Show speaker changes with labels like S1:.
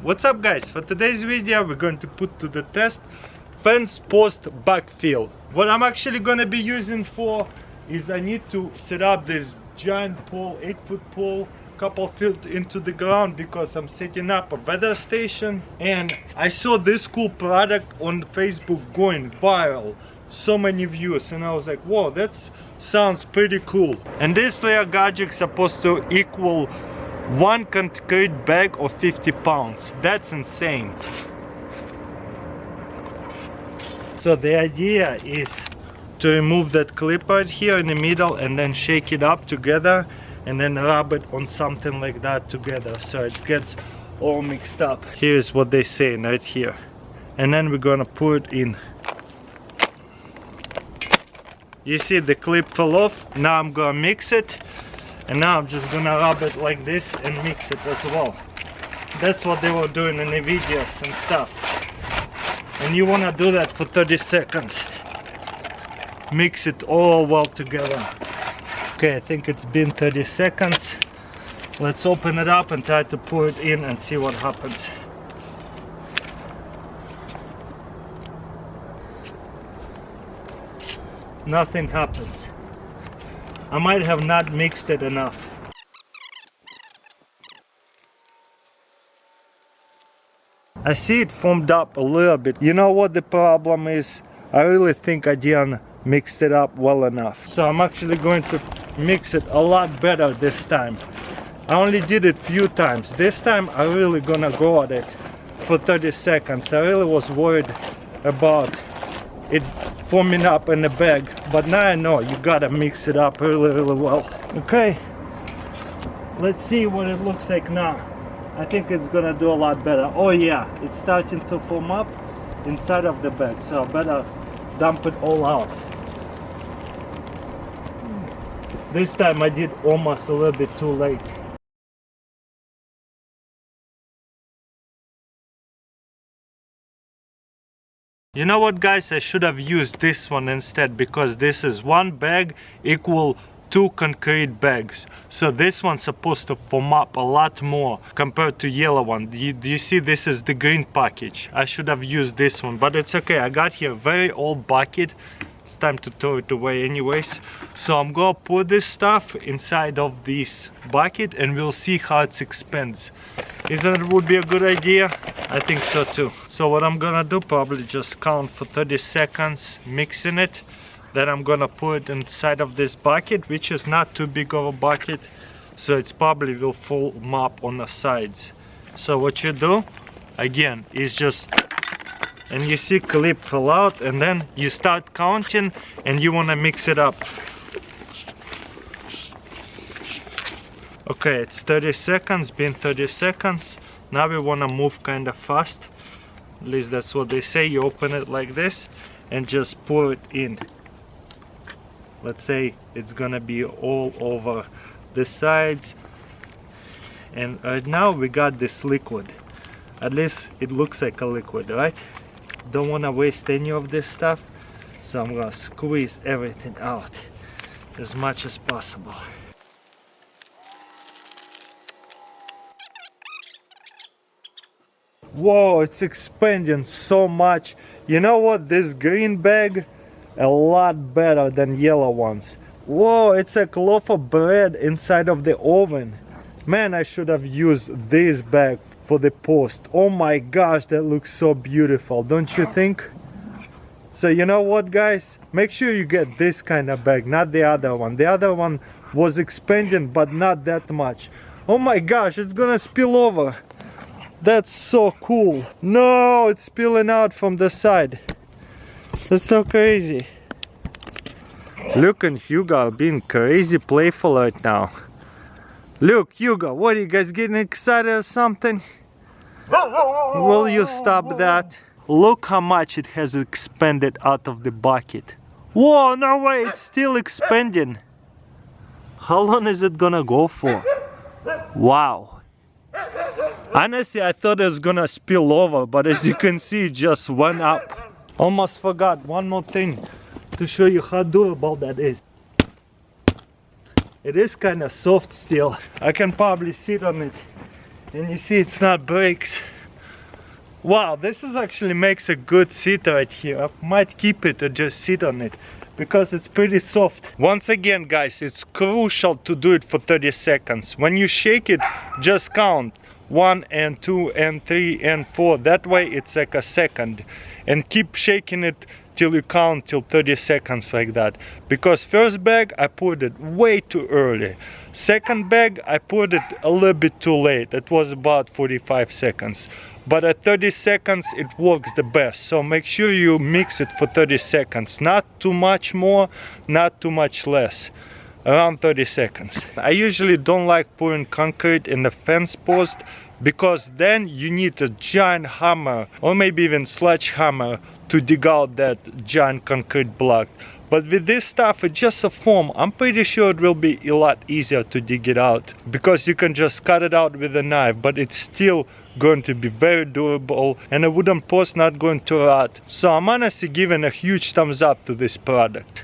S1: What's up guys? For today's video we're going to put to the test fence post backfill. What I'm actually going to be using for is I need to set up this giant pole, 8-foot pole, couple feet into the ground because I'm setting up a weather station, and I saw this cool product on Facebook going viral, so many views, and I was like, whoa, that sounds pretty cool. And this layer gadget is supposed to equal one concrete bag of 50 pounds. That's insane. So the idea is to remove that clip right here in the middle and then shake it up together and then rub it on something like that together so it gets all mixed up. Here's what they say right here. And then we're gonna put it in. You see the clip fell off. Now I'm gonna mix it. And now I'm just gonna rub it like this and mix it as well. That's what they were doing in the videos and stuff. And you wanna do that for 30 seconds. Mix it all well together. Okay, I think it's been 30 seconds. Let's open it up and try to pour it in and see what happens. Nothing happens. I might have not mixed it enough. I see it foamed up a little bit. You know what the problem is? I really think I didn't mix it up well enough. So I'm actually going to mix it a lot better this time. I only did it few times. This time I'm really gonna go at it for 30 seconds. I really was worried about it foaming up in the bag, but now I know you gotta mix it up really well. Okay, let's see what it looks like now. I think it's gonna do a lot better. Oh yeah, it's starting to foam up inside of the bag, so I better dump it all out. This time I did almost a little bit too late. You know what guys, I should have used this one instead, because this is one bag equal 2 concrete bags. So this one's supposed to foam up a lot more compared to yellow one. Do you see, this is the green package. I should have used this one, but it's okay. I got here a very old bucket. It's time to throw it away anyways. So I'm gonna put this stuff inside of this bucket and we'll see how it expands. Isn't it would be a good idea? I think so too. So what I'm gonna do, probably just count for 30 seconds mixing it. Then I'm gonna put it inside of this bucket, which is not too big of a bucket, so it's probably will foam up on the sides. So what you do again is just, and you see clip fell out, and then you start counting and you want to mix it up. Okay, it's 30 seconds, been 30 seconds. Now we want to move kind of fast. At least that's what they say. You open it like this and just pour it in. Let's say it's gonna be all over the sides. And right now we got this liquid. At least it looks like a liquid, right? Don't want to waste any of this stuff, so I'm gonna squeeze everything out as much as possible. Whoa, it's expanding so much. You know what, this green bag a lot better than yellow ones. Whoa, it's like a loaf of bread inside of the oven. Man, I should have used this bag for the post. Oh my gosh, that looks so beautiful, don't you think? So you know what guys, make sure you get this kind of bag, not the other one. The other one was expanding, but not that much. Oh my gosh, it's gonna spill over. That's so cool. No, it's spilling out from the side. That's so crazy. Luke and Hugo are being crazy playful right now. Luke, Hugo, what are you guys getting excited or something? Will you stop that? Look how much it has expanded out of the bucket. Whoa, no way, it's still expanding. How long is it gonna go for? Wow. Honestly, I thought it was gonna spill over, but as you can see, it just went up. Almost forgot one more thing to show you how doable that is. It is kind of soft still. I can probably sit on it, and you see it's not breaks. Wow, this is actually makes a good seat right here. I might keep it or just sit on it because it's pretty soft. Once again, guys, it's crucial to do it for 30 seconds. When you shake it, just count 1 and 2 and 3 and 4. That way it's like a second. And keep shaking it till you count till 30 seconds like that. Because first bag I put it way too early. Second bag I put it a little bit too late. It was about 45 seconds. But at 30 seconds it works the best. So make sure you mix it for 30 seconds. Not too much more, not too much less. Around 30 seconds. I usually don't like pouring concrete in the fence post because then you need a giant hammer or maybe even sledgehammer to dig out that giant concrete block. But with this stuff, it's just a foam. I'm pretty sure it will be a lot easier to dig it out because you can just cut it out with a knife, but it's still going to be very durable and a wooden post not going to rot. So I'm honestly giving a huge thumbs up to this product.